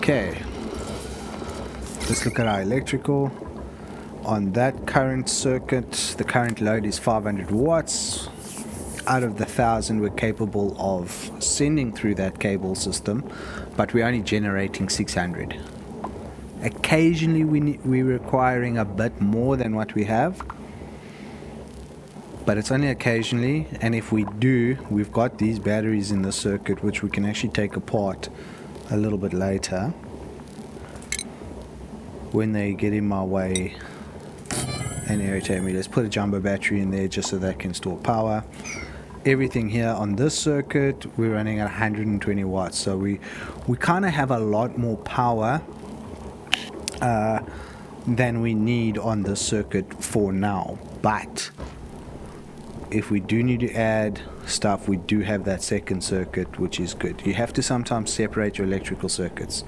Okay, let's look at our electrical. On that current circuit, the current load is 500 watts. Out of the 1,000 we're capable of sending through that cable system, but we're only generating 600. Occasionally we're requiring a bit more than what we have, but it's only occasionally. And if we do, we've got these batteries in the circuit which we can actually take apart a little bit later when they get in my way and irritate me. Let's put a jumbo battery in there just so that can store power. Everything here on this circuit we're running at 120 watts, so we kind of have a lot more power than we need on this circuit for now. But if we do need to add stuff, we do have that second circuit, which is good. You have to sometimes separate your electrical circuits.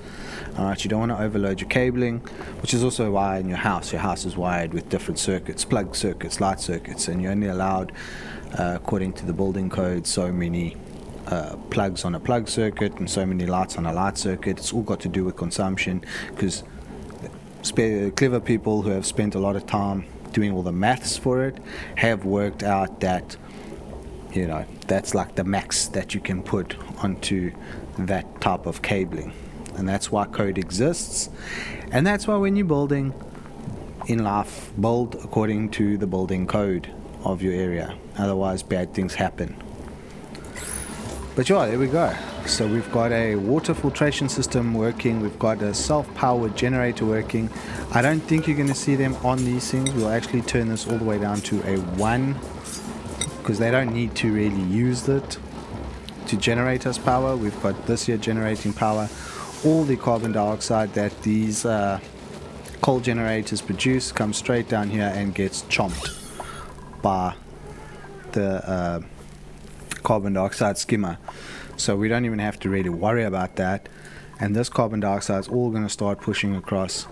Alright, you don't want to overload your cabling, which is also why in your house is wired with different circuits, plug circuits, light circuits, and you're only allowed, according to the building code, so many plugs on a plug circuit and so many lights on a light circuit. It's all got to do with consumption, because clever people who have spent a lot of time doing all the maths for it have worked out that, you know, that's like the max that you can put onto that type of cabling. And that's why code exists, and that's why when you're building in life, build according to the building code of your area, otherwise bad things happen. But yeah, there we go. So we've got a water filtration system working, we've got a self-powered generator working. I don't think you're going to see them on these things. We'll actually turn this all the way down to a 1, because they don't need to really use it to generate us power. We've got this here generating power. All the carbon dioxide that these coal generators produce comes straight down here and gets chomped by the carbon dioxide skimmer. So we don't even have to really worry about that. And this carbon dioxide is all going to start pushing across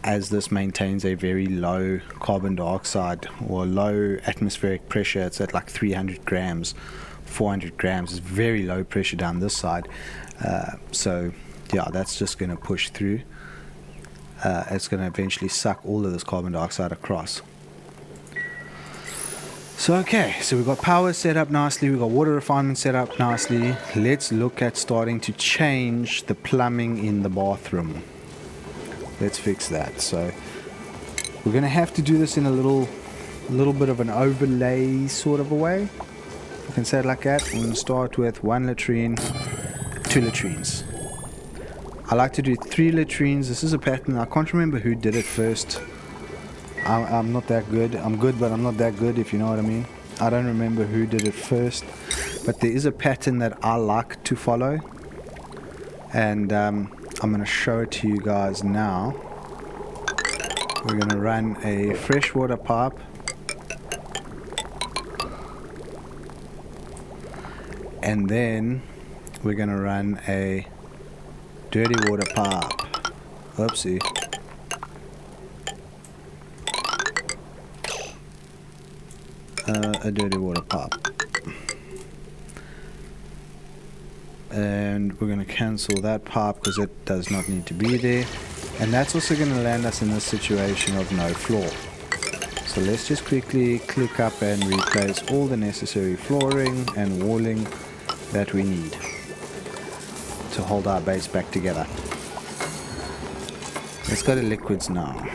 as this maintains a very low carbon dioxide or low atmospheric pressure. It's at like 300 grams, 400 grams. It's very low pressure down this side. So yeah, that's just going to push through. It's going to eventually suck all of this carbon dioxide across. So okay, so we've got power set up nicely, we've got water refinement set up nicely. Let's look at starting to change the plumbing in the bathroom. Let's fix that. So we're going to have to do this in a little bit of an overlay sort of a way. You can say it like that. We're going to start with 1 latrine, 2 latrines. I like to do 3 latrines. This is a pattern. I can't remember who did it first. I'm not that good. I'm good, but I'm not that good, if you know what I mean. I don't remember who did it first, but there is a pattern that I like to follow, and I'm going to show it to you guys now. We're going to run a freshwater pipe, and then we're going to run a dirty water pipe. Oopsie. A dirty water pipe, and we're going to cancel that pipe because it does not need to be there, and that's also going to land us in this situation of no floor. So let's just quickly click up and replace all the necessary flooring and walling that we need to hold our base back together. Let's go to liquids now.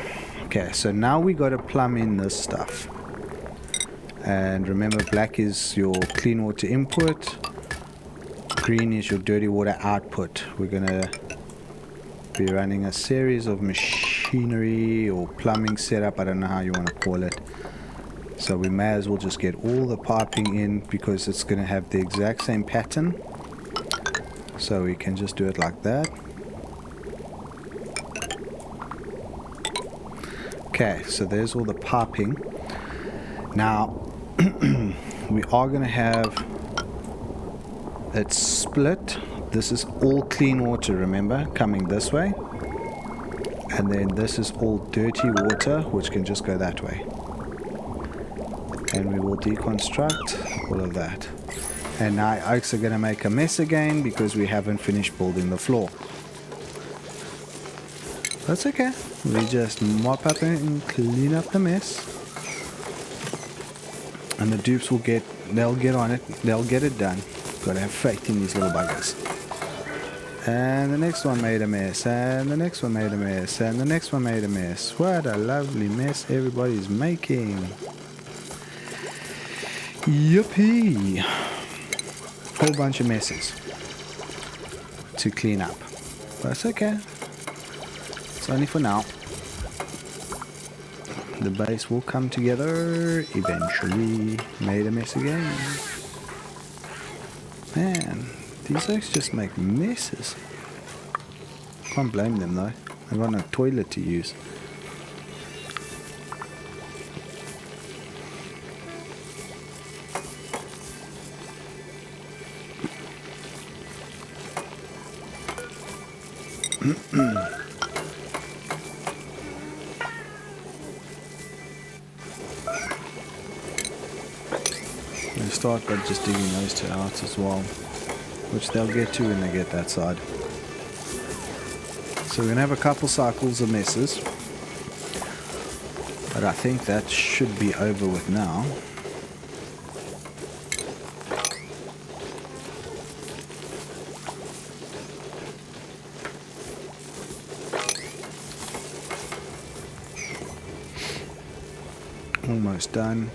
Okay, so now we got to plumb in this stuff. And remember, black is your clean water input, green is your dirty water output. We're going to be running a series of machinery or plumbing setup, I don't know how you want to call it. So we may as well just get all the piping in because it's going to have the exact same pattern. So we can just do it like that. Okay, so there's all the piping. Now, we are going to have it split. This is all clean water, remember, coming this way. And then this is all dirty water, which can just go that way. And we will deconstruct all of that. And now oaks are going to make a mess again because we haven't finished building the floor. That's okay. We just mop up and clean up the mess. And the dupes they'll get on it. They'll get it done. Gotta have faith in these little buggers. And the next one made a mess. And the next one made a mess. And the next one made a mess. What a lovely mess everybody's making. Yuppie. Whole bunch of messes to clean up. But it's okay. It's only for now. The base will come together eventually. Made a mess again. Man, these eggs just make messes. Can't blame them though. They've got no toilet to use. They start by just digging those two out as well, which they'll get to when they get that side. So we're going to have a couple cycles of messes, but I think that should be over with now. Almost done.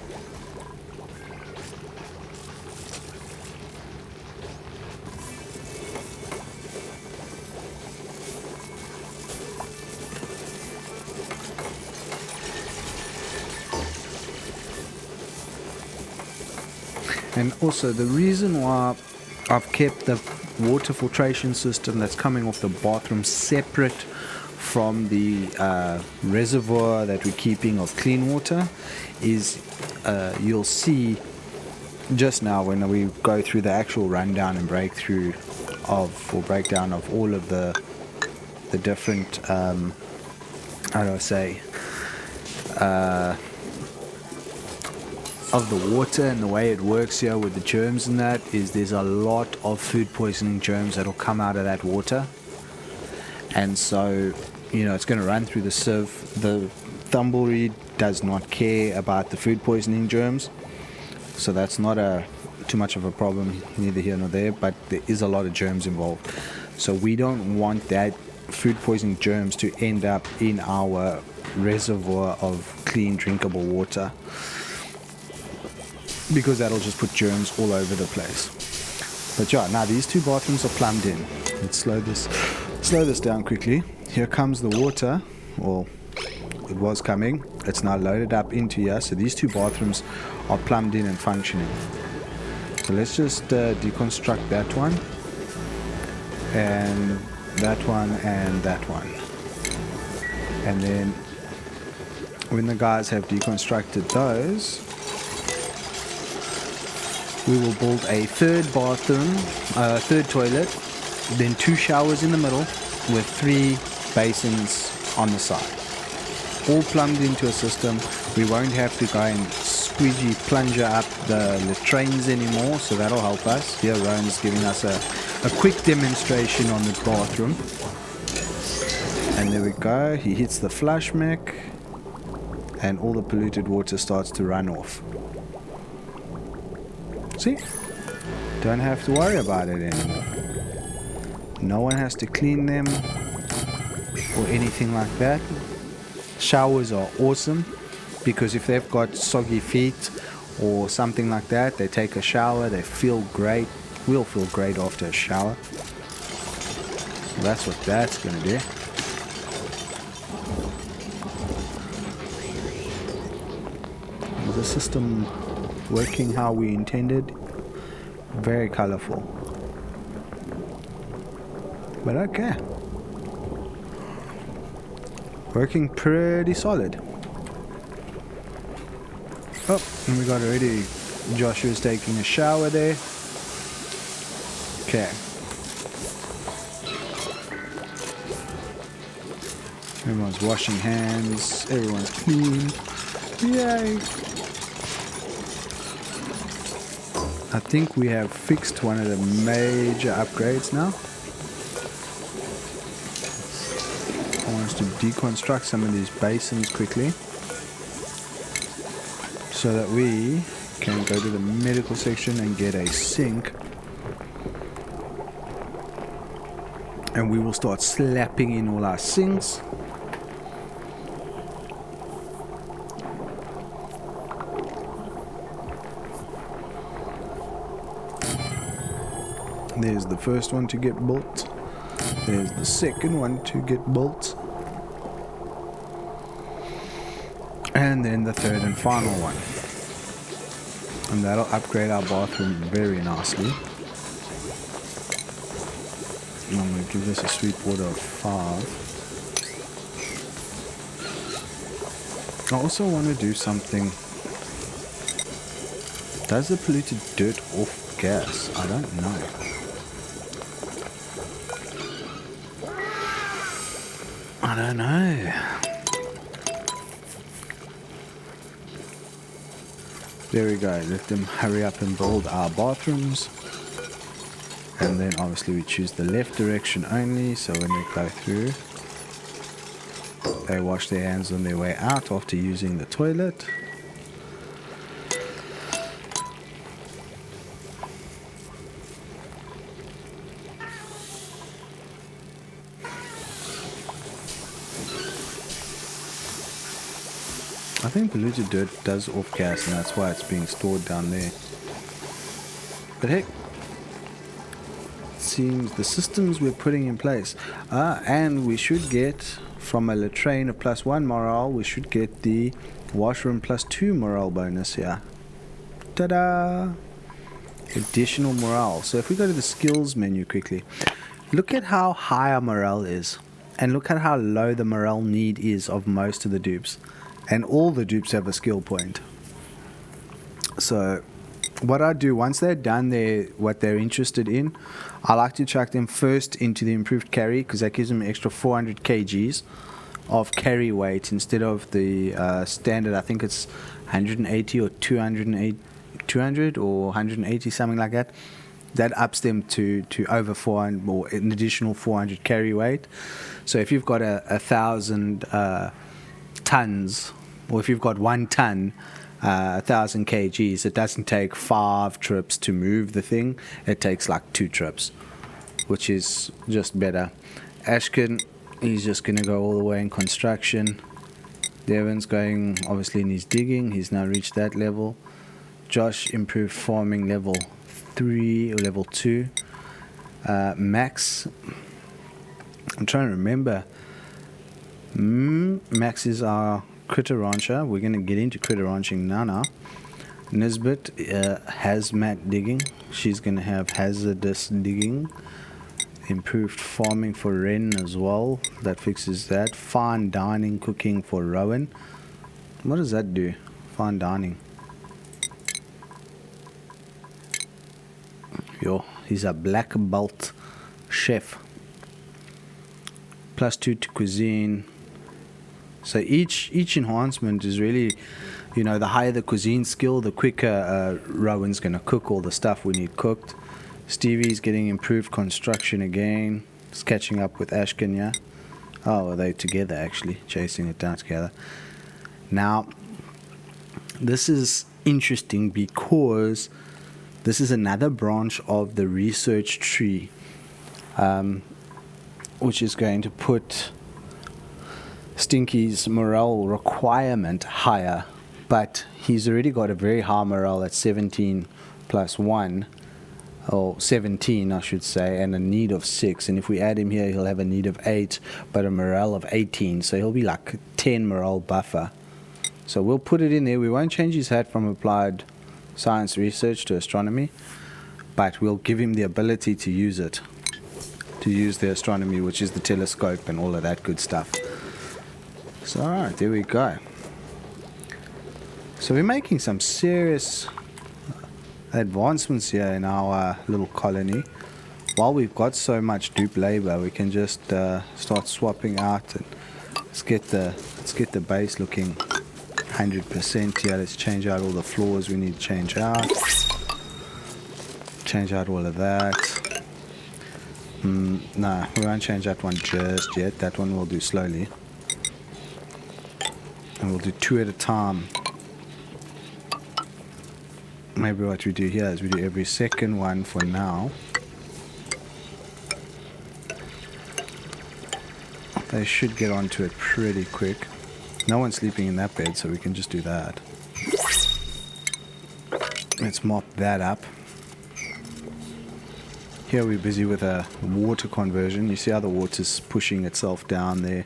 And also the reason why I've kept the water filtration system that's coming off the bathroom separate from the reservoir that we're keeping of clean water is you'll see just now when we go through the actual rundown and breakdown of all of the different how do I say of the water and the way it works here with the germs and that is there's a lot of food poisoning germs that'll come out of that water, and so it's going to run through the sieve. The tumbleweed does not care about the food poisoning germs, so that's not too much of a problem, neither here nor there, but there is a lot of germs involved, so we don't want that food poisoning germs to end up in our reservoir of clean drinkable water, because that'll just put germs all over the place. But yeah, now these two bathrooms are plumbed in. Let's slow this down quickly. Here comes the water, or it was coming. It's now loaded up into here, so these two bathrooms are plumbed in and functioning. So let's just deconstruct that one, and that one, and that one. And then when the guys have deconstructed those, we will build a third bathroom, third toilet, then 2 showers in the middle with 3 basins on the side. All plumbed into a system. We won't have to go and squeegee plunger up the latrines anymore, so that'll help us. Here Rowan's giving us a quick demonstration on the bathroom. And there we go, he hits the flush mech and all the polluted water starts to run off. See? Don't have to worry about it anymore. No one has to clean them or anything like that. Showers are awesome because if they've got soggy feet or something like that, they take a shower, they feel great. We'll feel great after a shower. That's what that's going to do. Is the system working how we intended? Very colorful. But okay. Working pretty solid. Oh, and we got already Joshua's taking a shower there. Okay. Everyone's washing hands. Everyone's clean. Yay! I think we have fixed one of the major upgrades now. I want to is to deconstruct some of these basins quickly so that we can go to the medical section and get a sink, and we will start slapping in all our sinks. There's the first one to get built. There's the second one to get built. And then the third and final one. And that'll upgrade our bathroom very nicely. And I'm going to give this a sweet water of 5. I also want to do something. Does the polluted dirt off gas? I don't know. I don't know. There we go. Let them hurry up and build our bathrooms. And then obviously we choose the left direction only, so when they go through, they wash their hands on their way out after using the toilet. I think polluted dirt does off gas, and that's why it's being stored down there. But heck, it seems the systems we're putting in place, and we should get from a latrine of +1 morale, we should get the washroom +2 morale bonus here. Ta-da! Additional morale. So if we go to the skills menu quickly, look at how high our morale is, and look at how low the morale need is of most of the dupes. And all the dupes have a skill point. So what I do, once they're done what they're interested in, I like to chuck them first into the improved carry, because that gives them an extra 400 kgs of carry weight instead of the standard. I think it's 180 or 200 or 180, something like that. That ups them to over 400, or an additional 400 carry weight. So if you've got 1,000 tons, or if you've got 1 ton, 1,000 kgs, it doesn't take 5 trips to move the thing. It takes like 2 trips, which is just better. Ashkin, he's just going to go all the way in construction. Devon's going obviously in his digging. He's now reached that level. Josh improved farming level 3 or level 2. Max, I'm trying to remember. Max is our critter rancher. We're going to get into critter ranching now. Nisbet, hazmat digging. She's going to have hazardous digging. Improved farming for Ren as well. That fixes that. Fine dining cooking for Rowan. What does that do? Fine dining. Yo, he's a black belt chef. +2 to cuisine. So each enhancement is really, the higher the cuisine skill, the quicker Rowan's going to cook all the stuff we need cooked. Stevie's getting improved construction again. It's catching up with Ashkin, yeah? Oh, they're together actually, chasing it down together. Now, this is interesting because this is another branch of the research tree, which is going to put Stinky's morale requirement higher, but he's already got a very high morale at 17 + 1, or 17 I should say, and a need of 6, and if we add him here he'll have a need of 8 but a morale of 18, so he'll be like 10 morale buffer. So we'll put it in there. We won't change his hat from applied science research to astronomy, but we'll give him the ability to use it, to use the astronomy, which is the telescope and all of that good stuff. So alright, there we go. So we're making some serious advancements here in our little colony. While we've got so much dupe labor, we can just start swapping out, and let's get the base looking 100% here. Let's change out all the floors we need to change out. Change out all of that. No, we won't change that one just yet. That one we'll do slowly. And we'll do 2 at a time. Maybe what we do here is we do every second one for now. They should get onto it pretty quick. No one's sleeping in that bed, so we can just do that. Let's mop that up. Here we're busy with a water conversion. You see how the water's pushing itself down there.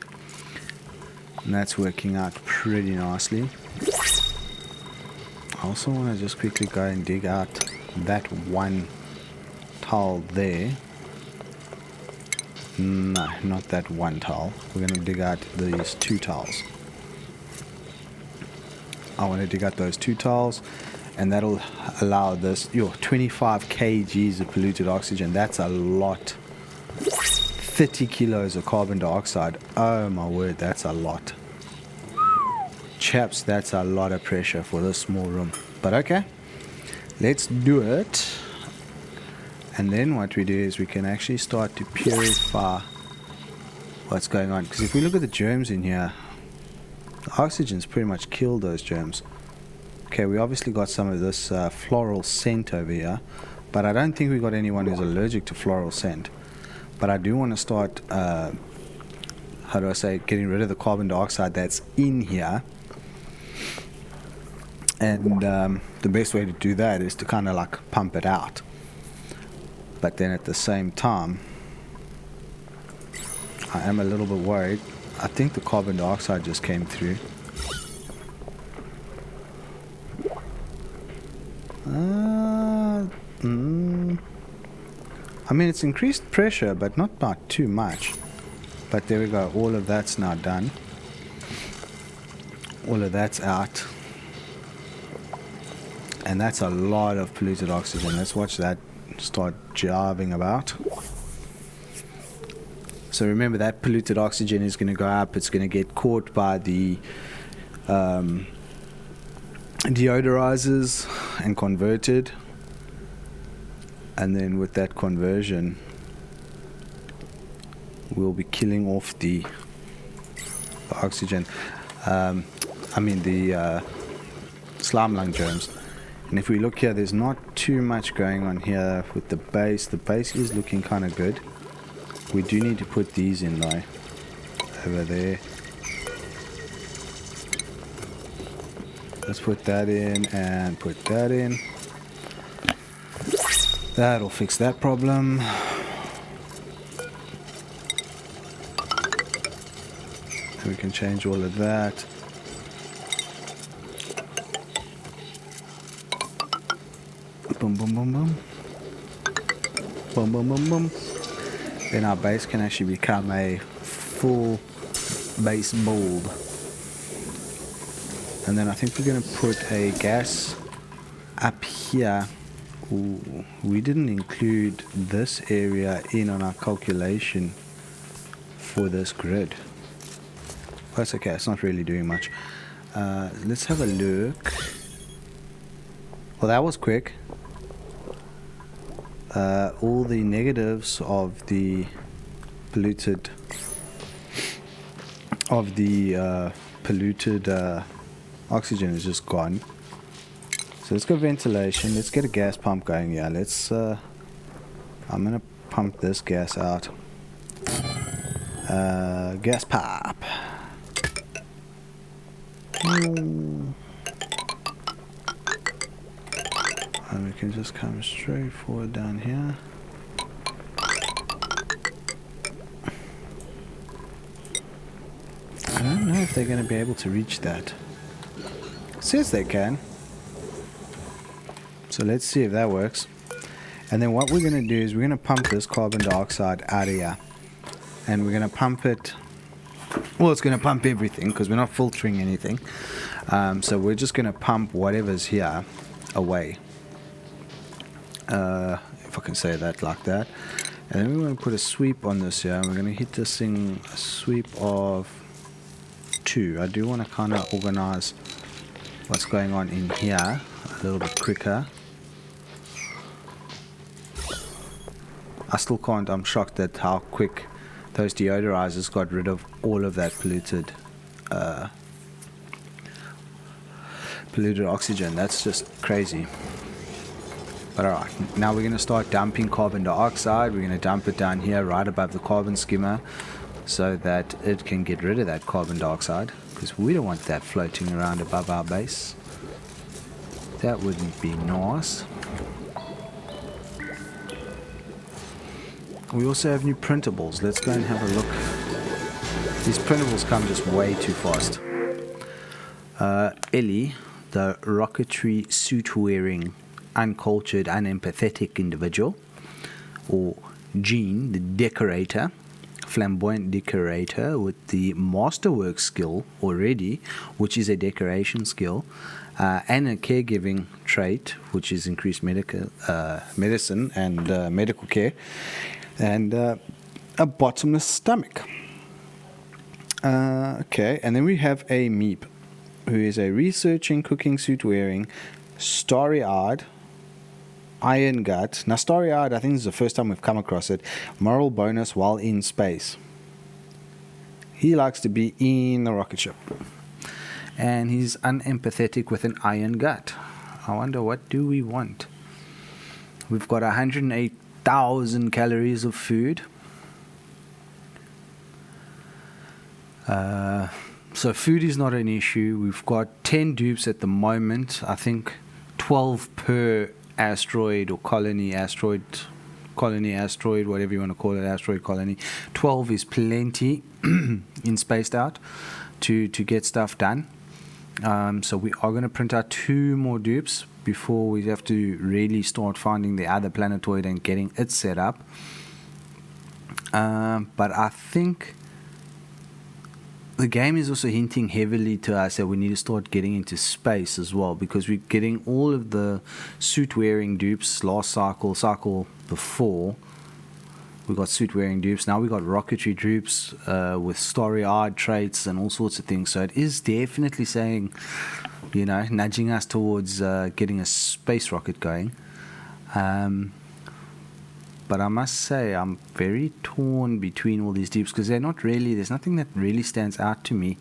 And that's working out pretty nicely. I also want to just quickly go and dig out that one tile there. No, not that one tile. We're going to dig out these 2 tiles. I want to dig out those 2 tiles, and that'll allow this 25 kgs of polluted oxygen. That's a lot. 30 kilos of carbon dioxide. Oh my word, that's a lot. Chaps, that's a lot of pressure for this small room. But okay, let's do it. And then what we do is we can actually start to purify what's going on. Because if we look at the germs in here, the oxygen's pretty much killed those germs. Okay, we obviously got some of this floral scent over here, but I don't think we got anyone who's allergic to floral scent. But I do want to start, how do I say, getting rid of the carbon dioxide that's in here. And the best way to do that is to kind of like pump it out. But then at the same time, I am a little bit worried. I think the carbon dioxide just came through. I mean, it's increased pressure, but not by too much. But there we go. All of that's now done. All of that's out. And that's a lot of polluted oxygen. Let's watch that start jiving about. So remember, that polluted oxygen is going to go up. It's going to get caught by the deodorizers and converted. And then with that conversion, we'll be killing off the oxygen. I mean the slime lung germs. And if we look here, there's not too much going on here with the base. The base is looking kind of good. We do need to put these in though, over there. Let's put that in and put that in. That'll fix that problem. And we can change all of that. Boom, boom, boom, boom. Boom, boom, boom, boom. Then our base can actually become a full base bulb. And then I think we're going to put a gas up here. Ooh, we didn't include this area in on our calculation for this grid. That's okay, it's not really doing much. Let's have a look. Well, that was quick. All the negatives of the polluted oxygen is just gone. So let's go ventilation. Let's get a gas pump going here. Let's I'm gonna pump this gas out. Gas pipe. And we can just come straight forward down here. I don't know if they're going to be able to reach that. It says they can. So let's see if that works. And then what we're going to do is we're going to pump this carbon dioxide out of here. And we're going to pump it. Well, it's going to pump everything because we're not filtering anything. So we're just going to pump whatever's here away. If I can say that like that. And then we're going to put a sweep on this here. And we're going to hit this thing a sweep of 2. I do want to kind of organize what's going on in here a little bit quicker. I still can't. I'm shocked at how quick those deodorizers got rid of all of that polluted oxygen. That's just crazy. But alright, now we're going to start dumping carbon dioxide. We're going to dump it down here right above the carbon skimmer so that it can get rid of that carbon dioxide, because we don't want that floating around above our base. That wouldn't be nice. We also have new printables. Let's go and have a look. These printables come just way too fast. Ellie, the rocketry suit-wearing, uncultured, unempathetic individual, or Jean, the decorator, flamboyant decorator with the masterwork skill already, which is a decoration skill, and a caregiving trait, which is increased medicine and medical care, and a bottomless stomach. Okay, and then we have a Meep, who is a researching, cooking suit wearing, starry-eyed, iron gut. Now, starry-eyed, I think this is the first time we've come across it. Moral bonus while in space. He likes to be in the rocket ship. And he's unempathetic with an iron gut. I wonder, what do we want? We've got 108,000 calories of food. So food is not an issue. We've got 10 dupes at the moment. I think 12 per asteroid or colony, asteroid, whatever you want to call it, asteroid colony. 12 is plenty in Spaced Out to get stuff done. So we are going to print out 2 more dupes before we have to really start finding the other planetoid and getting it set up. But I think the game is also hinting heavily to us that we need to start getting into space as well, because we're getting all of the suit-wearing dupes last cycle before. We got suit-wearing dupes. Now we got rocketry dupes with starry-eyed traits and all sorts of things. So it is definitely saying, nudging us towards getting a space rocket going. But I must say, I'm very torn between all these dupes, because there's nothing that really stands out to me.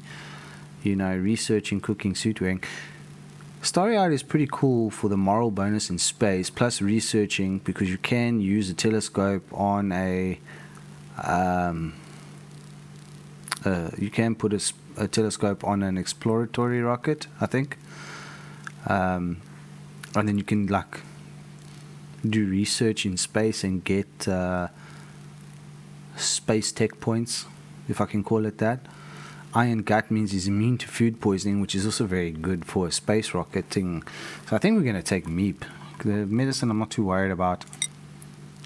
Researching, cooking, suit wearing. Starry-eyed is pretty cool for the moral bonus in space, plus researching, because you can use a telescope on you can put a telescope on an exploratory rocket, I think. And then you can do research in space and get space tech points, if I can call it that. Iron gut means he's immune to food poisoning, which is also very good for a space rocketing. So I think we're going to take Meep. The medicine I'm not too worried about,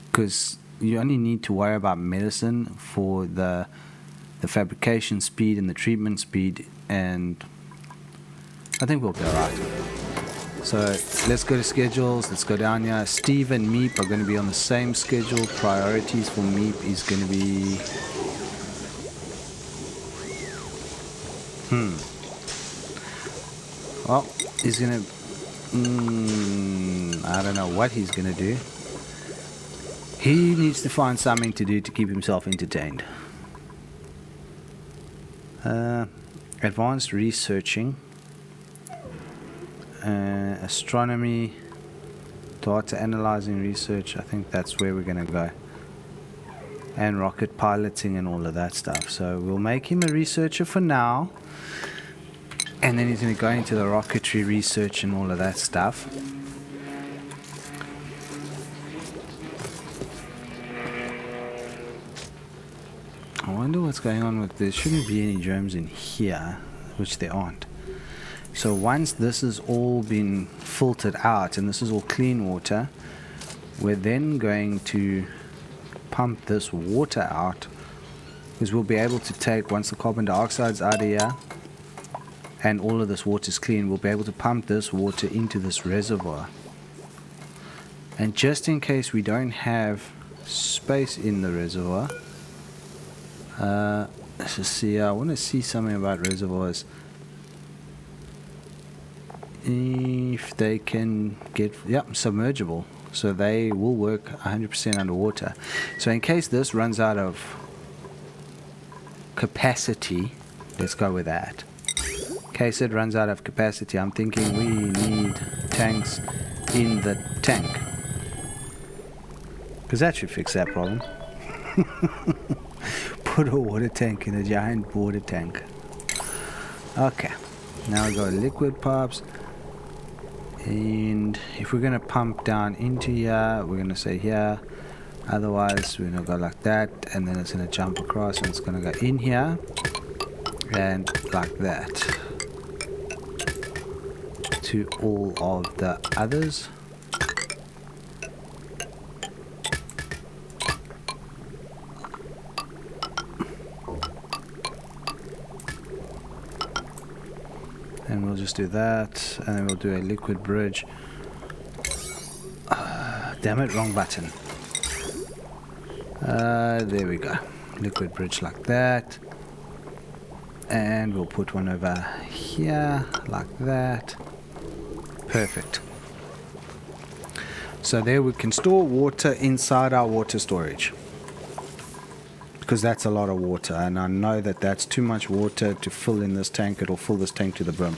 because you only need to worry about medicine for the fabrication speed and the treatment speed, and I think we'll be alright. So let's go to schedules. Let's go down here. Steve and Meep are going to be on the same schedule. Priorities for Meep is going to be well, he's going to I don't know what he's going to do. He needs to find something to do to keep himself entertained. Advanced researching, astronomy, data analyzing research. I think that's where we're going to go. And rocket piloting and all of that stuff. So we'll make him a researcher for now. And then he's going to go into the rocketry research and all of that stuff. I wonder what's going on with this. Shouldn't be any germs in here, which there aren't. So once this has all been filtered out and this is all clean water, we're then going to pump this water out, because we'll be able to take, once the carbon dioxide's out of here and all of this water is clean, we'll be able to pump this water into this reservoir. And just in case we don't have space in the reservoir, let's just see. I want to see something about reservoirs. If they can get, submergible. so they will work 100% underwater. So in case this runs out of capacity, let's go with that. In case it runs out of capacity, I'm thinking we need tanks in the tank, because that should fix that problem. Put a water tank in a giant water tank. Okay, now we got liquid pipes, and if we're gonna pump down into here, we're gonna say here. Otherwise, we're gonna go like that, and then it's gonna jump across, and it's gonna go in here, and like that to all of the others. And we'll just do that, and then we'll do a liquid bridge. Damn it, wrong button. There we go. Liquid bridge like that. And we'll put one over here, like that. Perfect. So there we can store water inside our water storage, because that's a lot of water, and I know that that's too much water to fill in this tank. It'll fill this tank to the brim.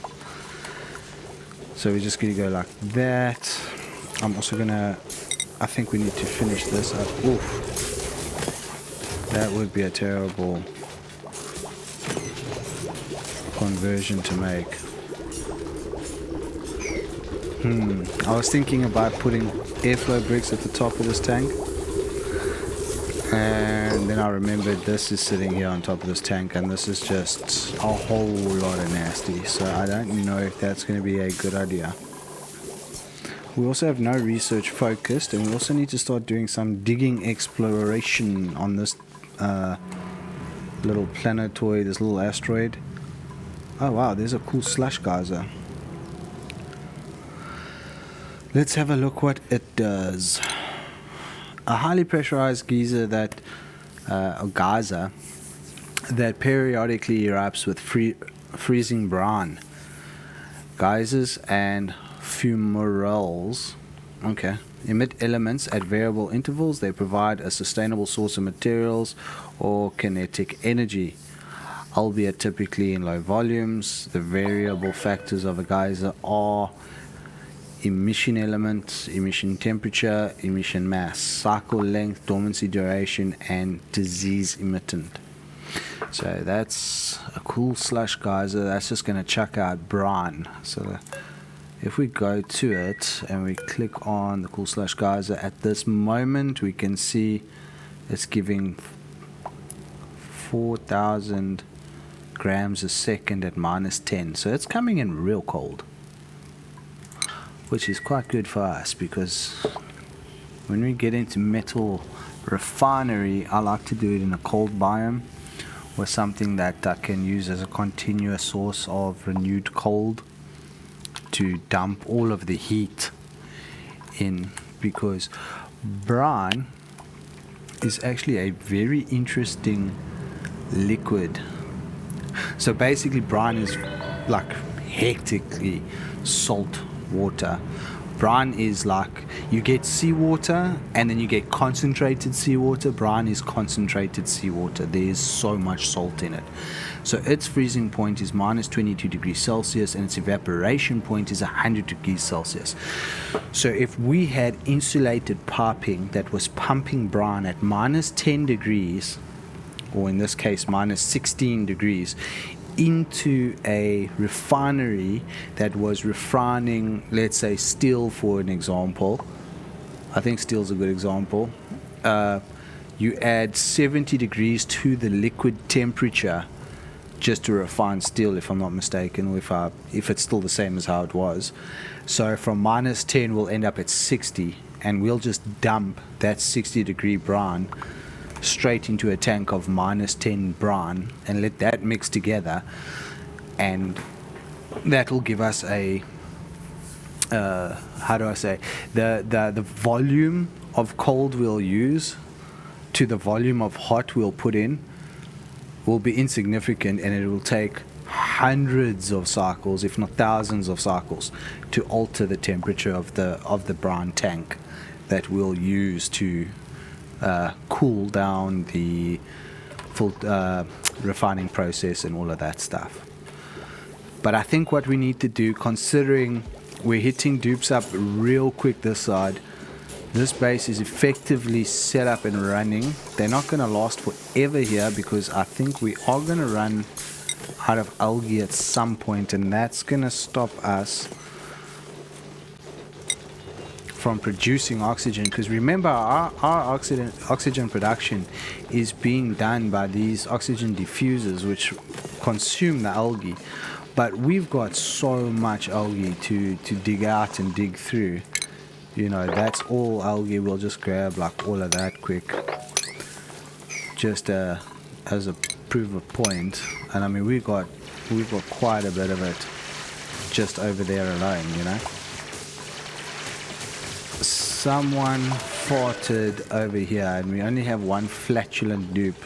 So we're just going to go like that. I'm also going to, I think we need to finish this up. Oof. That would be a terrible conversion to make. I was thinking about putting airflow bricks at the top of this tank, and then I remembered this is sitting here on top of this tank, and this is just a whole lot of nasty, so I don't know if that's going to be a good idea. We also have no research focused, and we also need to start doing some digging exploration on this little planetoid, this little asteroid. Oh wow, there's a cool slush geyser. Let's have a look what it does. A highly pressurized geyser that periodically erupts with freezing brine. Geysers and fumaroles, emit elements at variable intervals. They provide a sustainable source of materials or kinetic energy, albeit typically in low volumes. The variable factors of a geyser are emission element, emission temperature, emission mass, cycle length, dormancy duration, and disease emittent. So that's a cool slush geyser. That's just going to chuck out brine. So if we go to it and we click on the cool slush geyser, at this moment we can see it's giving 4,000 grams a second at -10. So it's coming in real cold, which is quite good for us, because when we get into metal refinery, I like to do it in a cold biome, or something that I can use as a continuous source of renewed cold to dump all of the heat in, because brine is actually a very interesting liquid. So basically brine is like hectically salt water. Brine is like, you get seawater and then you get concentrated seawater. Brine is concentrated seawater. There is so much salt in it. So its freezing point is -22 degrees Celsius, and its evaporation point is 100 degrees Celsius. So if we had insulated piping that was pumping brine at -10 degrees, or in this case -16 degrees, into a refinery that was refining, let's say, steel, for an example. I think steel's a good example. You add 70 degrees to the liquid temperature just to refine steel, if I'm not mistaken, or if it's still the same as how it was. So from -10 we'll end up at 60, and we'll just dump that 60 degree brine straight into a tank of -10 brine and let that mix together, and that will give us a the volume of cold we'll use to the volume of hot we'll put in will be insignificant, and it will take hundreds of cycles, if not thousands of cycles, to alter the temperature of the brine tank that we'll use to cool down the full refining process and all of that stuff. But I think what we need to do, considering we're hitting dupes up real quick this side, this base is effectively set up and running. They're not going to last forever here because I think we are going to run out of algae at some point, and that's going to stop us from producing oxygen, because remember our oxygen production is being done by these oxygen diffusers which consume the algae, but we've got so much algae to dig out and dig through. You know, that's all algae. We'll just grab like all of that quick, just as a proof of point. And I mean, we've got quite a bit of it just over there alone, you know. Someone farted over here, and we only have one flatulent dupe,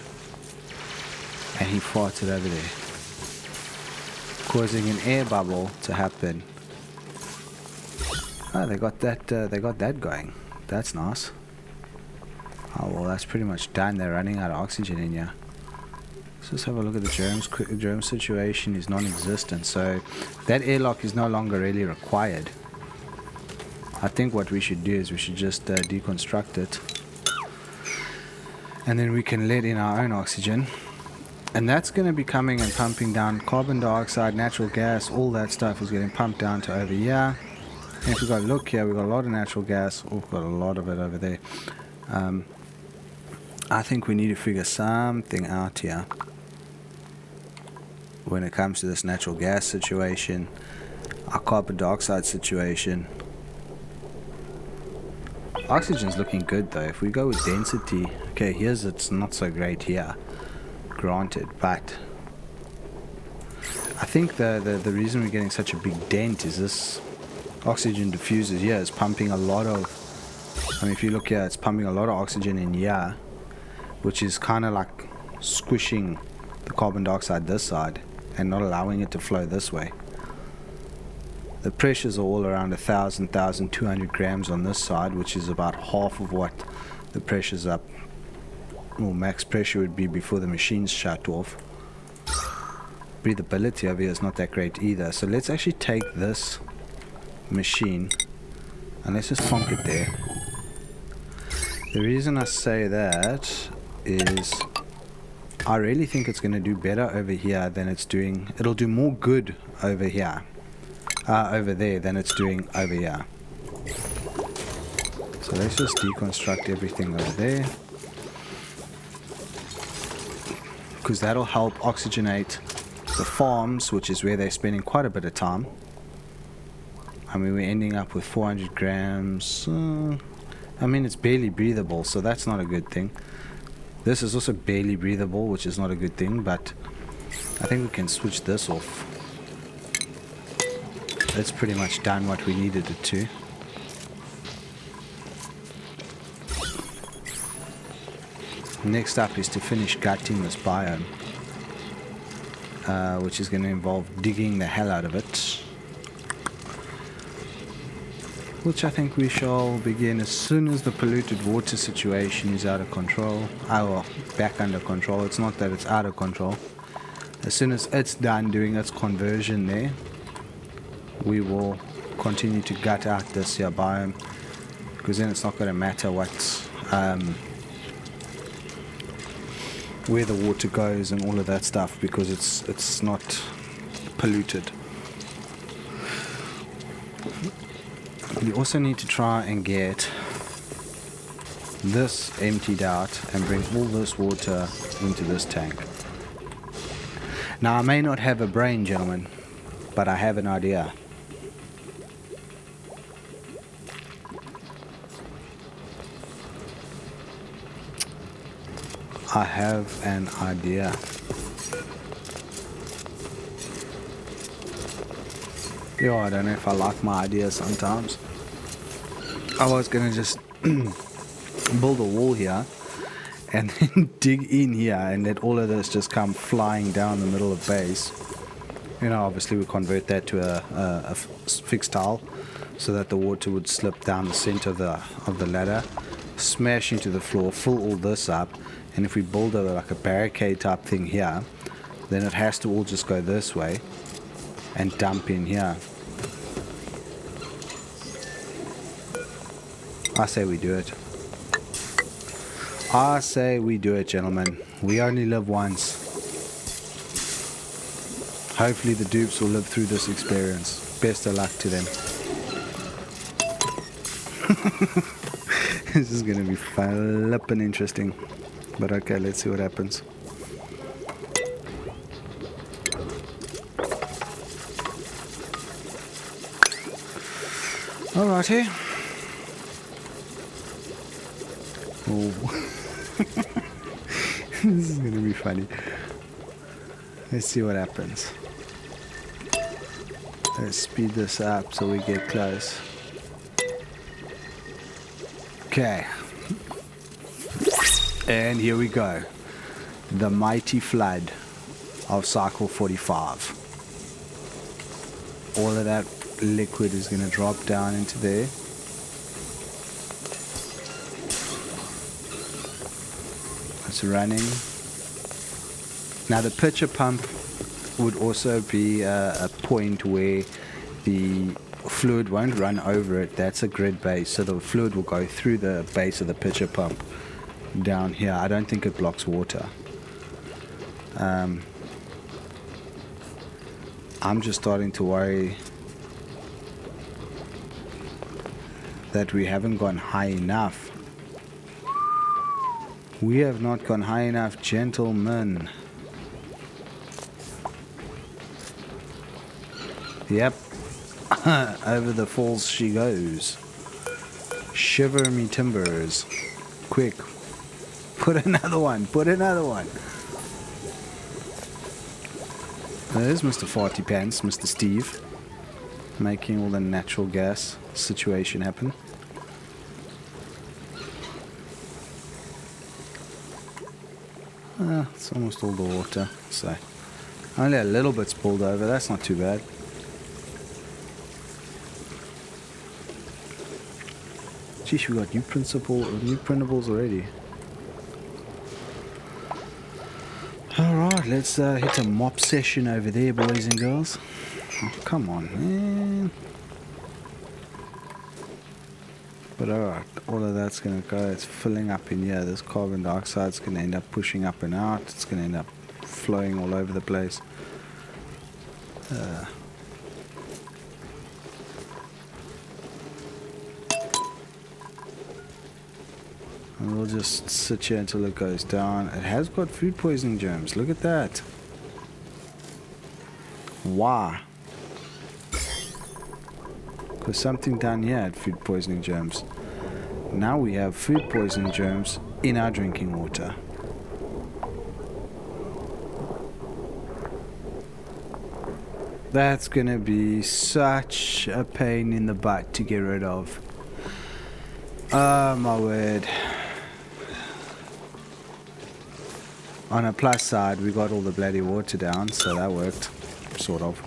and he farted over there, causing an air bubble to happen. Oh, they got that going. That's nice. Oh well, that's pretty much done. They're running out of oxygen in here. Let's just have a look at the germs. Germ situation is non-existent, so that airlock is no longer really required. I think what we should do is we should just deconstruct it, and then we can let in our own oxygen, and that's going to be coming and pumping down carbon dioxide, natural gas, all that stuff is getting pumped down to over here. And if we've got a look here, we've got a lot of natural gas. Oh, we've got a lot of it over there. I think we need to figure something out here when it comes to this natural gas situation, our carbon dioxide situation. Oxygen's looking good though. If we go with density, okay, here's it's not so great here, granted, but I think the reason we're getting such a big dent is this oxygen diffuser here is pumping a lot of, I mean, if you look here, it's pumping a lot of oxygen in here, which is kind of like squishing the carbon dioxide this side and not allowing it to flow this way. The pressures are all around 1,200 grams on this side, which is about half of what the pressures up, or max pressure would be before the machine's shut off. Breathability over here is not that great either. So let's actually take this machine and let's just plonk it there. The reason I say that is I really think it's going to do better over here than it's doing. It'll do more good over here. Over there than it's doing over here. So let's just deconstruct everything over there, because that'll help oxygenate the farms, which is where they're spending quite a bit of time. I mean, we're ending up with 400 grams. I mean, it's barely breathable, so that's not a good thing. This is also barely breathable, which is not a good thing, but I think we can switch this off. It's pretty much done what we needed it to. Next up is to finish gutting this biome, which is going to involve digging the hell out of it, which I think we shall begin as soon as the polluted water situation is out of control. Well, back under control. It's not that it's out of control. As soon as it's done doing its conversion there, we will continue to gut out this here biome, because then it's not going to matter what's where the water goes and all of that stuff, because it's not polluted. We also need to try and get this emptied out and bring all this water into this tank. Now, I may not have a brain, gentlemen, but I have an idea. I have an idea. Yeah, I don't know if I like my ideas sometimes. I was gonna just build a wall here and then dig in here and let all of this just come flying down the middle of base. You know, obviously we convert that to a fixed tile, so that the water would slip down the center of the ladder, smash into the floor, fill all this up, and if we build like a barricade type thing here, then it has to all just go this way and dump in here. I say we do it. I say we do it, gentlemen. We only live once. Hopefully the dupes will live through this experience. Best of luck to them. This is going to be flippin' interesting. But okay, let's see what happens. Alrighty. Oh. This is going to be funny. Let's see what happens. Let's speed this up so we get close. Okay. And here we go. The mighty flood of cycle 45. All of that liquid is going to drop down into there. It's running. Now the pitcher pump would also be a point where the fluid won't run over it. That's a grid base, so the fluid will go through the base of the pitcher pump down here. I don't think it blocks water. I'm just starting to worry that we haven't gone high enough. We have not gone high enough, gentlemen. Yep. Over the falls she goes. Shiver me timbers. Quick. Put another one. Put another one. There's Mr. Farty Pants, Mr. Steve. Making all the natural gas situation happen. It's almost all the water, so only a little bit spilled over. That's not too bad. Geez, we got new printables already. Alright, let's hit a mop session over there, boys and girls. Oh, come on, man. But alright, all of that's going to go. It's filling up in here. This carbon dioxide's going to end up pushing up and out. It's going to end up flowing all over the place. And we'll just sit here until it goes down. It has got food poisoning germs. Look at that. Why? Because something down here had food poisoning germs. Now we have food poisoning germs in our drinking water. That's gonna be such a pain in the butt to get rid of. Oh my word. On a plus side, we got all the bloody water down, so that worked, sort of.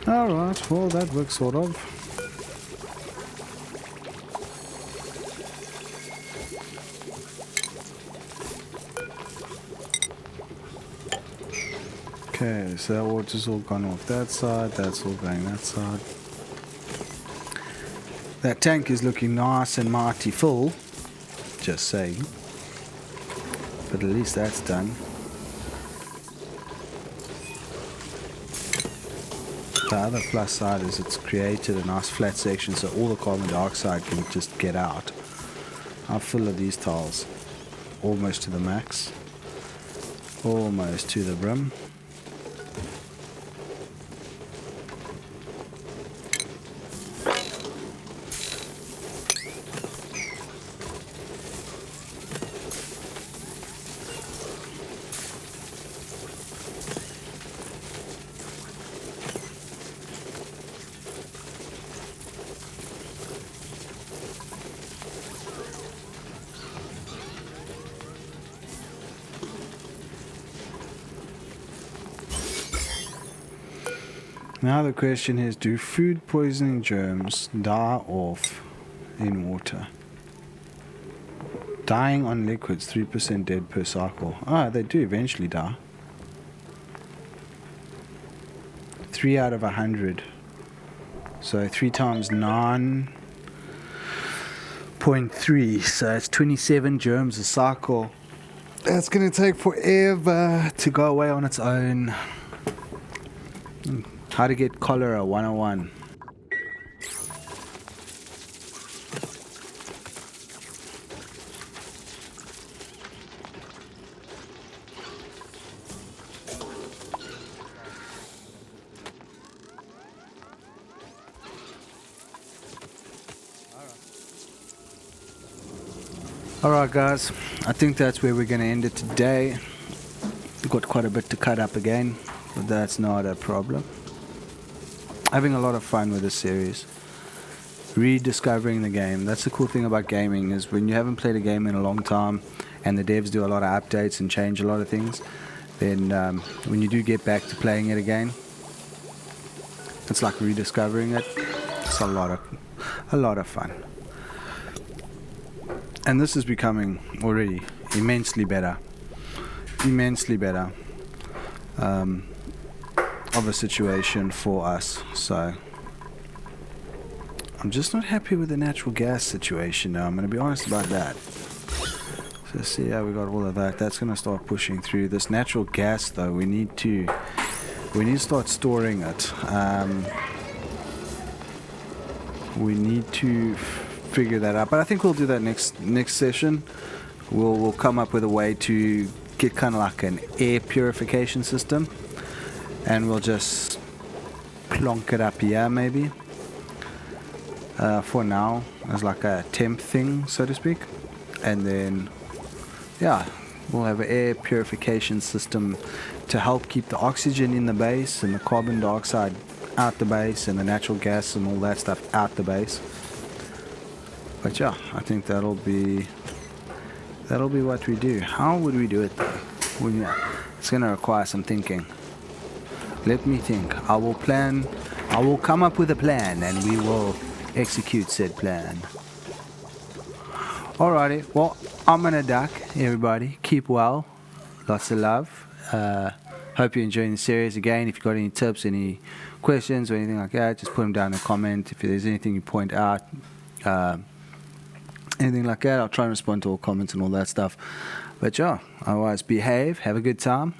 Alright, well that works sort of. Okay, so that water's all gone off that side, that's all going that side. That tank is looking nice and mighty full, just saying. But at least that's done. The other plus side is it's created a nice flat section so all the carbon dioxide can just get out. How full are these tiles? Almost to the max. Almost to the brim. Now the question is, do food poisoning germs die off in water? Dying on liquids, 3% dead per cycle. Ah, they do eventually die. 3 out of 100. So 3 times 9.3. So it's 27 germs a cycle. That's going to take forever to go away on its own. How to get cholera 101. Alright guys, I think that's where we're going to end it today. We've got quite a bit to cut up again, but that's not a problem. Having a lot of fun with this series. Rediscovering the game. That's the cool thing about gaming, is when you haven't played a game in a long time and the devs do a lot of updates and change a lot of things, then when you do get back to playing it again, it's like rediscovering it. It's a lot of fun. And this is becoming already immensely better of a situation for us. So I'm just not happy with the natural gas situation now. I'm going to be honest about that. So see how we got all of that. That's going to start pushing through. This natural gas though, we need to start storing it. We need to figure that out, but I think we'll do that next session. We'll come up with a way to get kind of like an air purification system, and we'll just plonk it up here maybe for now as like a temp thing, so to speak, and then yeah, we'll have an air purification system to help keep the oxygen in the base and the carbon dioxide out the base and the natural gas and all that stuff out the base. But yeah, I think that'll be what we do. How would we do it though? It's gonna require some thinking. Let me think. I will come up with a plan and we will execute said plan. Alrighty, well, I'm gonna duck, everybody. Keep well. Lots of love. Hope you're enjoying the series. Again, if you've got any tips, any questions or anything like that, just put them down in the comment. If there's anything you point out, anything like that, I'll try and respond to all comments and all that stuff. But yeah, otherwise behave, have a good time,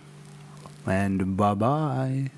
and bye bye.